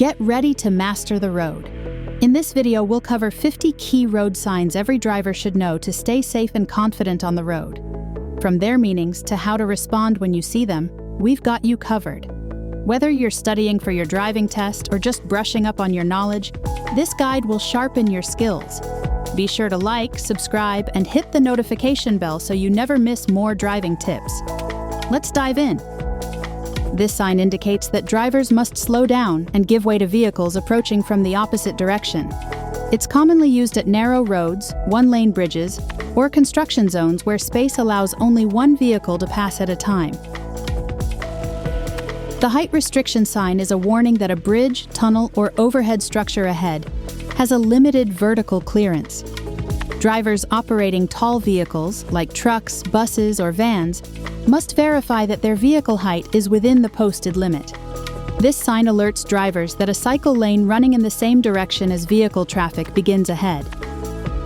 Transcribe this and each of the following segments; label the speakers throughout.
Speaker 1: Get ready to master the road. In this video, we'll cover 50 key road signs every driver should know to stay safe and confident on the road. From their meanings to how to respond when you see them, we've got you covered. Whether you're studying for your driving test or just brushing up on your knowledge, this guide will sharpen your skills. Be sure to like, subscribe, and hit the notification bell so you never miss more driving tips. Let's dive in. This sign indicates that drivers must slow down and give way to vehicles approaching from the opposite direction. It's commonly used at narrow roads, one-lane bridges, or construction zones where space allows only one vehicle to pass at a time. The height restriction sign is a warning that a bridge, tunnel, or overhead structure ahead has a limited vertical clearance. Drivers operating tall vehicles, like trucks, buses, or vans, must verify that their vehicle height is within the posted limit. This sign alerts drivers that a cycle lane running in the same direction as vehicle traffic begins ahead.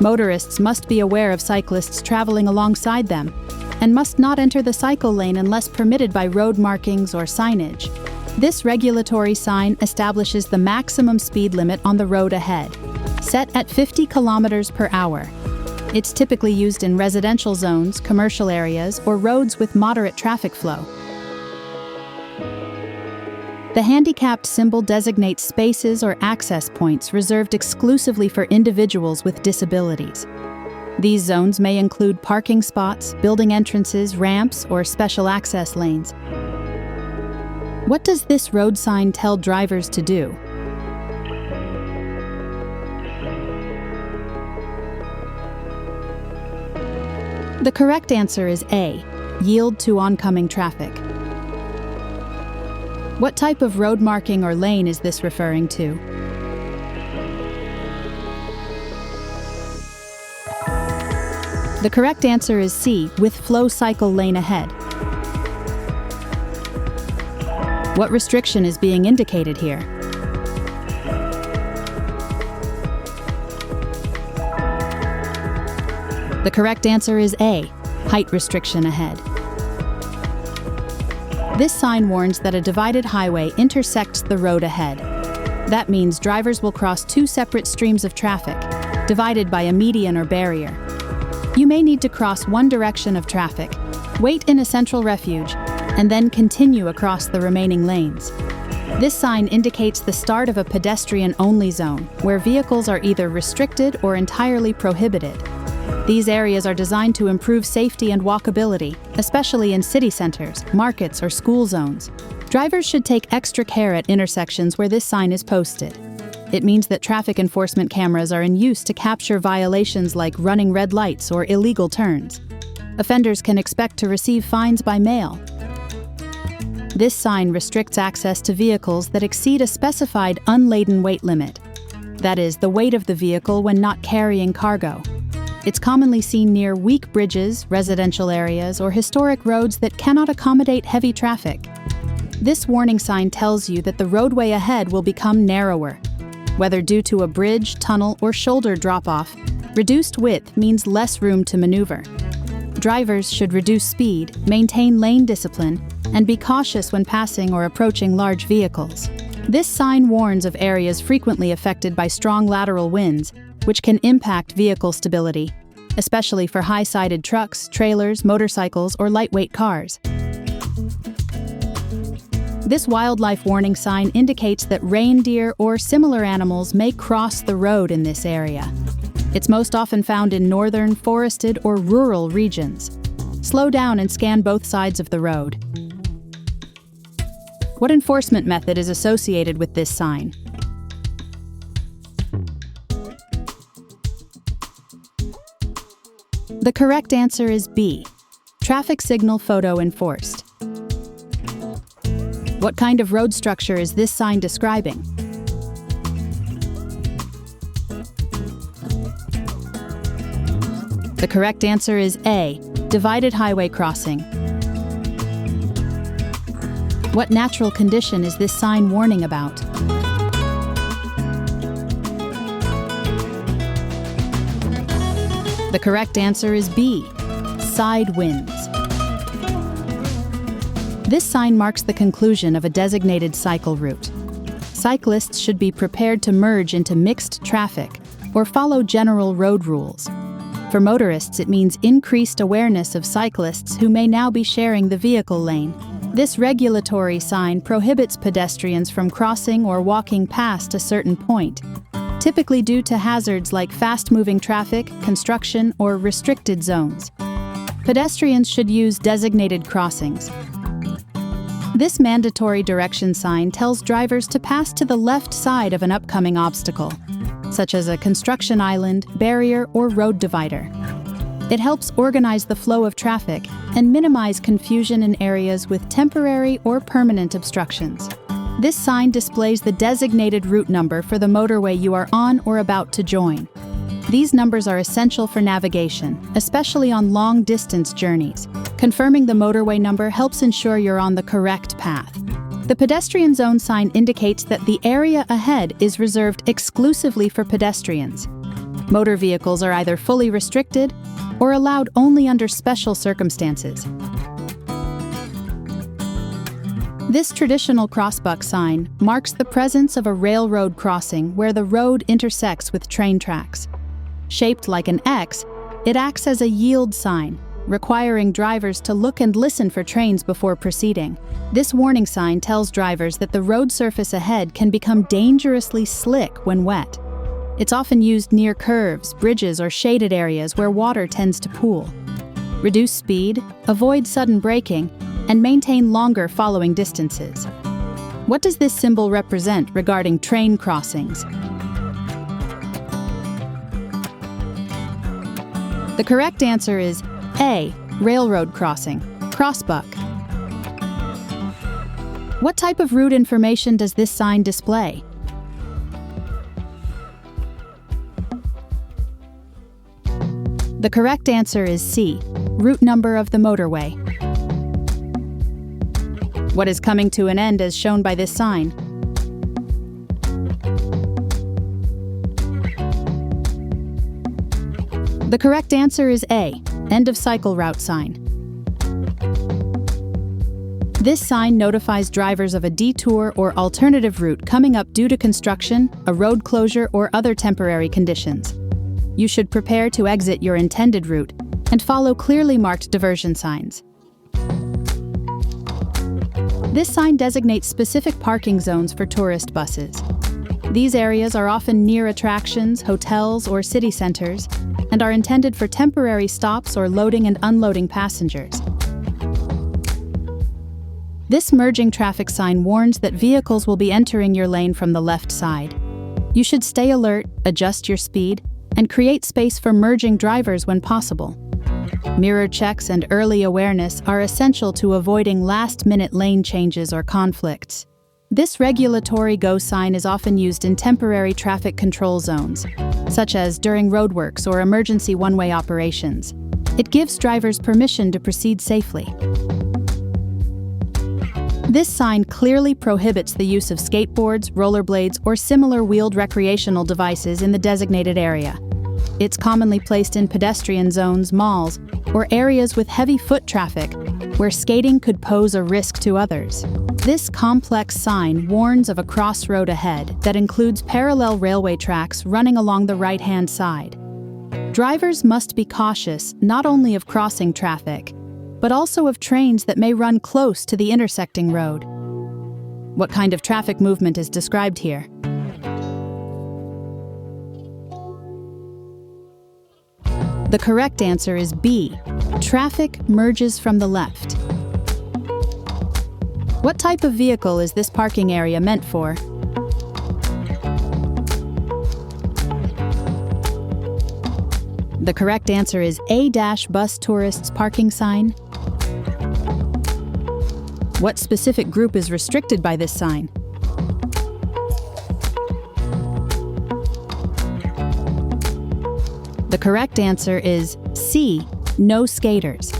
Speaker 1: Motorists must be aware of cyclists traveling alongside them and must not enter the cycle lane unless permitted by road markings or signage. This regulatory sign establishes the maximum speed limit on the road ahead, set at 50 kilometers per hour. It's typically used in residential zones, commercial areas, or roads with moderate traffic flow. The handicapped symbol designates spaces or access points reserved exclusively for individuals with disabilities. These zones may include parking spots, building entrances, ramps, or special access lanes. What does this road sign tell drivers to do? The correct answer is A, yield to oncoming traffic. What type of road marking or lane is this referring to? The correct answer is C, with flow cycle lane ahead. What restriction is being indicated here? The correct answer is A, height restriction ahead. This sign warns that a divided highway intersects the road ahead. That means drivers will cross two separate streams of traffic, divided by a median or barrier. You may need to cross one direction of traffic, wait in a central refuge, and then continue across the remaining lanes. This sign indicates the start of a pedestrian-only zone, where vehicles are either restricted or entirely prohibited. These areas are designed to improve safety and walkability, especially in city centers, markets, or school zones. Drivers should take extra care at intersections where this sign is posted. It means that traffic enforcement cameras are in use to capture violations like running red lights or illegal turns. Offenders can expect to receive fines by mail. This sign restricts access to vehicles that exceed a specified unladen weight limit. That is, the weight of the vehicle when not carrying cargo. It's commonly seen near weak bridges, residential areas, or historic roads that cannot accommodate heavy traffic. This warning sign tells you that the roadway ahead will become narrower. Whether due to a bridge, tunnel, or shoulder drop-off, reduced width means less room to maneuver. Drivers should reduce speed, maintain lane discipline, and be cautious when passing or approaching large vehicles. This sign warns of areas frequently affected by strong lateral winds, which can impact vehicle stability, especially for high-sided trucks, trailers, motorcycles, or lightweight cars. This wildlife warning sign indicates that reindeer or similar animals may cross the road in this area. It's most often found in northern, forested, or rural regions. Slow down and scan both sides of the road. What enforcement method is associated with this sign? The correct answer is B, traffic signal photo enforced. What kind of road structure is this sign describing? The correct answer is A, divided highway crossing. What natural condition is this sign warning about? The correct answer is B, side winds. This sign marks the conclusion of a designated cycle route. Cyclists should be prepared to merge into mixed traffic or follow general road rules. For motorists, it means increased awareness of cyclists who may now be sharing the vehicle lane. This regulatory sign prohibits pedestrians from crossing or walking past a certain point, typically due to hazards like fast-moving traffic, construction, or restricted zones. Pedestrians should use designated crossings. This mandatory direction sign tells drivers to pass to the left side of an upcoming obstacle, such as a construction island, barrier, or road divider. It helps organize the flow of traffic and minimize confusion in areas with temporary or permanent obstructions. This sign displays the designated route number for the motorway you are on or about to join. These numbers are essential for navigation, especially on long-distance journeys. Confirming the motorway number helps ensure you're on the correct path. The pedestrian zone sign indicates that the area ahead is reserved exclusively for pedestrians. Motor vehicles are either fully restricted or allowed only under special circumstances. This traditional crossbuck sign marks the presence of a railroad crossing where the road intersects with train tracks. Shaped like an X, it acts as a yield sign, requiring drivers to look and listen for trains before proceeding. This warning sign tells drivers that the road surface ahead can become dangerously slick when wet. It's often used near curves, bridges, or shaded areas where water tends to pool. Reduce speed, avoid sudden braking, and maintain longer following distances. What does this symbol represent regarding train crossings? The correct answer is A, railroad crossing, crossbuck. What type of route information does this sign display? The correct answer is C, route number of the motorway. What is coming to an end as shown by this sign? The correct answer is A, end of cycle route sign. This sign notifies drivers of a detour or alternative route coming up due to construction, a road closure, or other temporary conditions. You should prepare to exit your intended route and follow clearly marked diversion signs. This sign designates specific parking zones for tourist buses. These areas are often near attractions, hotels, or city centers, and are intended for temporary stops or loading and unloading passengers. This merging traffic sign warns that vehicles will be entering your lane from the left side. You should stay alert, adjust your speed, and create space for merging drivers when possible. Mirror checks and early awareness are essential to avoiding last-minute lane changes or conflicts. This regulatory go sign is often used in temporary traffic control zones, such as during roadworks or emergency one-way operations. It gives drivers permission to proceed safely. This sign clearly prohibits the use of skateboards, rollerblades, or similar wheeled recreational devices in the designated area. It's commonly placed in pedestrian zones, malls, or areas with heavy foot traffic where skating could pose a risk to others. This complex sign warns of a crossroad ahead that includes parallel railway tracks running along the right-hand side. Drivers must be cautious not only of crossing traffic, but also of trains that may run close to the intersecting road. What kind of traffic movement is described here? The correct answer is B, traffic merges from the left. What type of vehicle is this parking area meant for? The correct answer is A-bus tourists parking sign. What specific group is restricted by this sign? The correct answer is C, no skaters.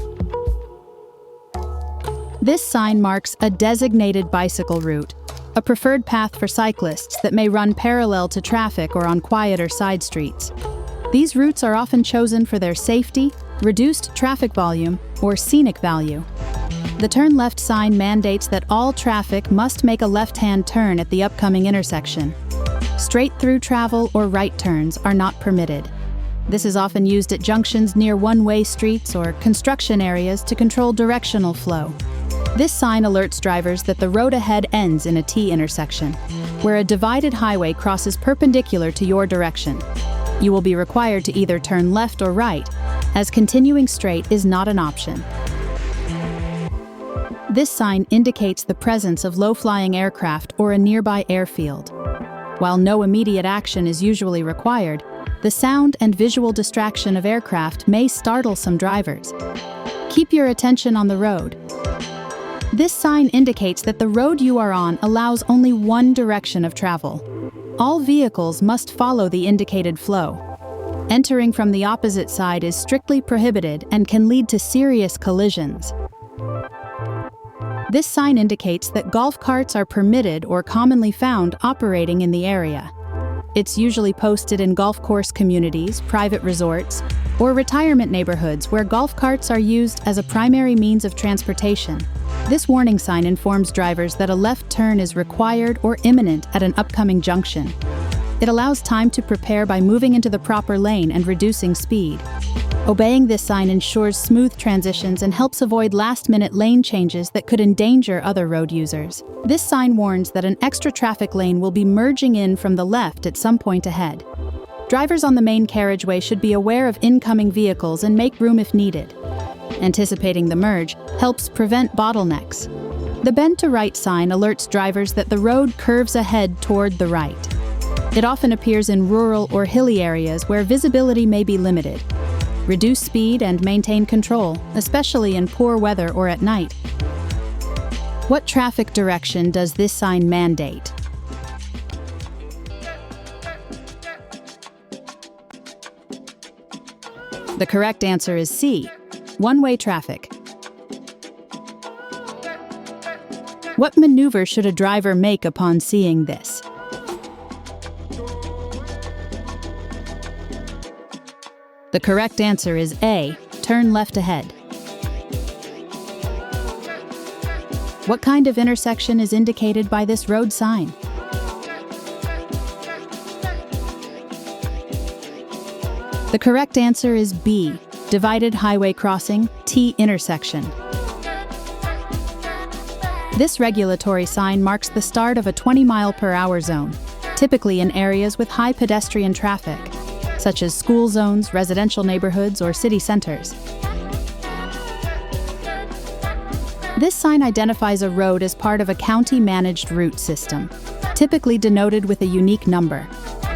Speaker 1: This sign marks a designated bicycle route, a preferred path for cyclists that may run parallel to traffic or on quieter side streets. These routes are often chosen for their safety, reduced traffic volume, or scenic value. The turn left sign mandates that all traffic must make a left-hand turn at the upcoming intersection. Straight-through travel or right turns are not permitted. This is often used at junctions near one-way streets or construction areas to control directional flow. This sign alerts drivers that the road ahead ends in a T intersection, where a divided highway crosses perpendicular to your direction. You will be required to either turn left or right, as continuing straight is not an option. This sign indicates the presence of low-flying aircraft or a nearby airfield. While no immediate action is usually required, the sound and visual distraction of aircraft may startle some drivers. Keep your attention on the road. This sign indicates that the road you are on allows only one direction of travel. All vehicles must follow the indicated flow. Entering from the opposite side is strictly prohibited and can lead to serious collisions. This sign indicates that golf carts are permitted or commonly found operating in the area. It's usually posted in golf course communities, private resorts, or retirement neighborhoods where golf carts are used as a primary means of transportation. This warning sign informs drivers that a left turn is required or imminent at an upcoming junction. It allows time to prepare by moving into the proper lane and reducing speed. Obeying this sign ensures smooth transitions and helps avoid last-minute lane changes that could endanger other road users. This sign warns that an extra traffic lane will be merging in from the left at some point ahead. Drivers on the main carriageway should be aware of incoming vehicles and make room if needed. Anticipating the merge helps prevent bottlenecks. The bend to right sign alerts drivers that the road curves ahead toward the right. It often appears in rural or hilly areas where visibility may be limited. Reduce speed and maintain control, especially in poor weather or at night. What traffic direction does this sign mandate? The correct answer is C, one-way traffic. What maneuver should a driver make upon seeing this? The correct answer is A, turn left ahead. What kind of intersection is indicated by this road sign? The correct answer is B, divided highway crossing, T intersection. This regulatory sign marks the start of a 20-mile-per-hour zone, typically in areas with high pedestrian traffic, such as school zones, residential neighborhoods, or city centers. This sign identifies a road as part of a county-managed route system, typically denoted with a unique number.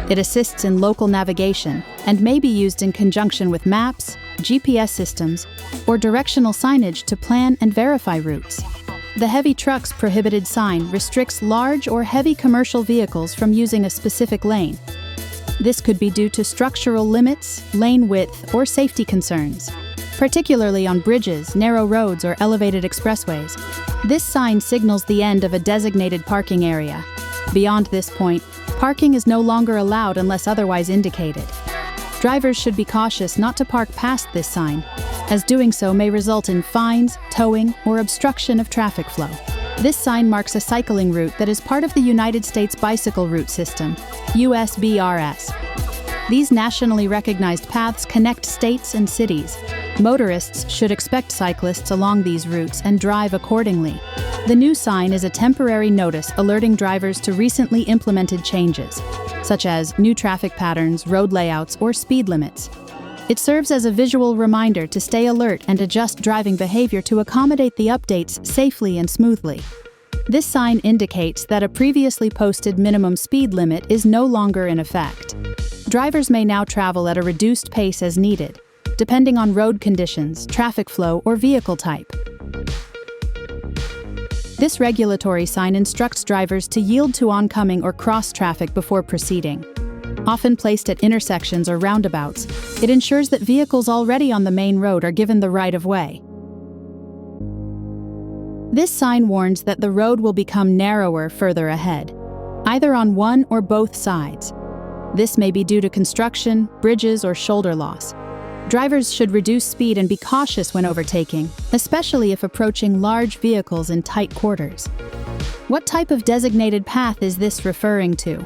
Speaker 1: It assists in local navigation and may be used in conjunction with maps, GPS systems, or directional signage to plan and verify routes. The heavy trucks prohibited sign restricts large or heavy commercial vehicles from using a specific lane. This could be due to structural limits, lane width, or safety concerns, particularly on bridges, narrow roads, or elevated expressways. This sign signals the end of a designated parking area. Beyond this point, parking is no longer allowed unless otherwise indicated. Drivers should be cautious not to park past this sign, as doing so may result in fines, towing, or obstruction of traffic flow. This sign marks a cycling route that is part of the United States Bicycle Route System, USBRS. These nationally recognized paths connect states and cities. Motorists should expect cyclists along these routes and drive accordingly. The new sign is a temporary notice alerting drivers to recently implemented changes, such as new traffic patterns, road layouts, or speed limits. It serves as a visual reminder to stay alert and adjust driving behavior to accommodate the updates safely and smoothly. This sign indicates that a previously posted minimum speed limit is no longer in effect. Drivers may now travel at a reduced pace as needed, depending on road conditions, traffic flow, or vehicle type. This regulatory sign instructs drivers to yield to oncoming or cross traffic before proceeding. Often placed at intersections or roundabouts, it ensures that vehicles already on the main road are given the right-of-way. This sign warns that the road will become narrower further ahead, either on one or both sides. This may be due to construction, bridges, or shoulder loss. Drivers should reduce speed and be cautious when overtaking, especially if approaching large vehicles in tight quarters. What type of designated path is this referring to?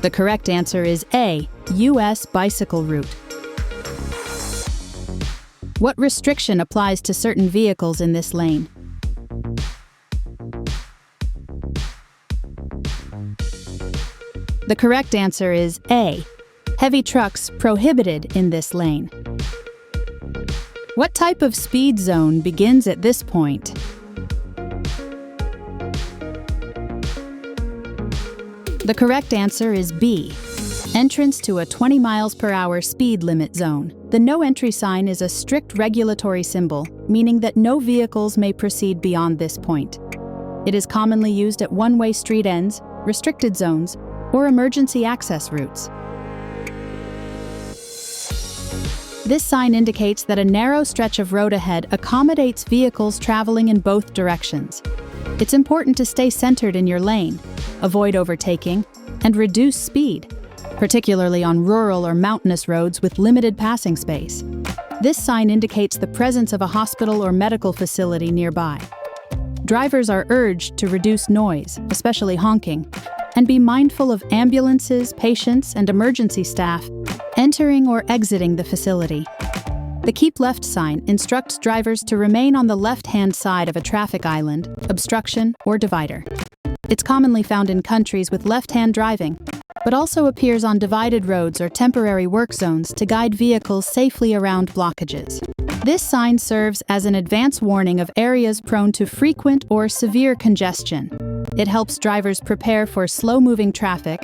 Speaker 1: The correct answer is A, U.S. bicycle route. What restriction applies to certain vehicles in this lane? The correct answer is A, heavy trucks prohibited in this lane. What type of speed zone begins at this point? The correct answer is B, entrance to a 20 miles per hour speed limit zone. The no entry sign is a strict regulatory symbol, meaning that no vehicles may proceed beyond this point. It is commonly used at one-way street ends, restricted zones, or emergency access routes. This sign indicates that a narrow stretch of road ahead accommodates vehicles traveling in both directions. It's important to stay centered in your lane, avoid overtaking, and reduce speed, particularly on rural or mountainous roads with limited passing space. This sign indicates the presence of a hospital or medical facility nearby. Drivers are urged to reduce noise, especially honking, and be mindful of ambulances, patients, and emergency staff entering or exiting the facility. The Keep Left sign instructs drivers to remain on the left-hand side of a traffic island, obstruction, or divider. It's commonly found in countries with left-hand driving, but also appears on divided roads or temporary work zones to guide vehicles safely around blockages. This sign serves as an advance warning of areas prone to frequent or severe congestion. It helps drivers prepare for slow-moving traffic.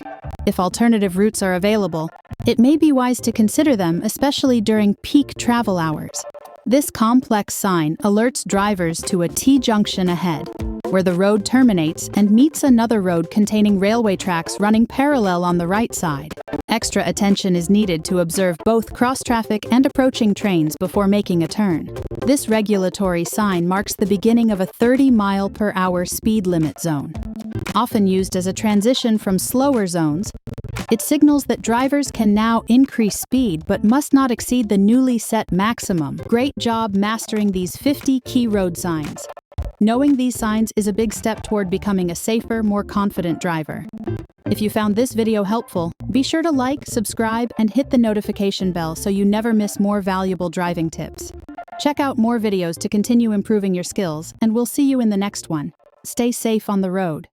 Speaker 1: If alternative routes are available, it may be wise to consider them, especially during peak travel hours. This complex sign alerts drivers to a T-junction ahead, where the road terminates and meets another road containing railway tracks running parallel on the right side. Extra attention is needed to observe both cross-traffic and approaching trains before making a turn. This regulatory sign marks the beginning of a 30-mile-per-hour speed limit zone. Often used as a transition from slower zones, it signals that drivers can now increase speed but must not exceed the newly set maximum. Great job mastering these 50 key road signs. Knowing these signs is a big step toward becoming a safer, more confident driver. If you found this video helpful, be sure to like, subscribe, and hit the notification bell so you never miss more valuable driving tips. Check out more videos to continue improving your skills, and we'll see you in the next one. Stay safe on the road.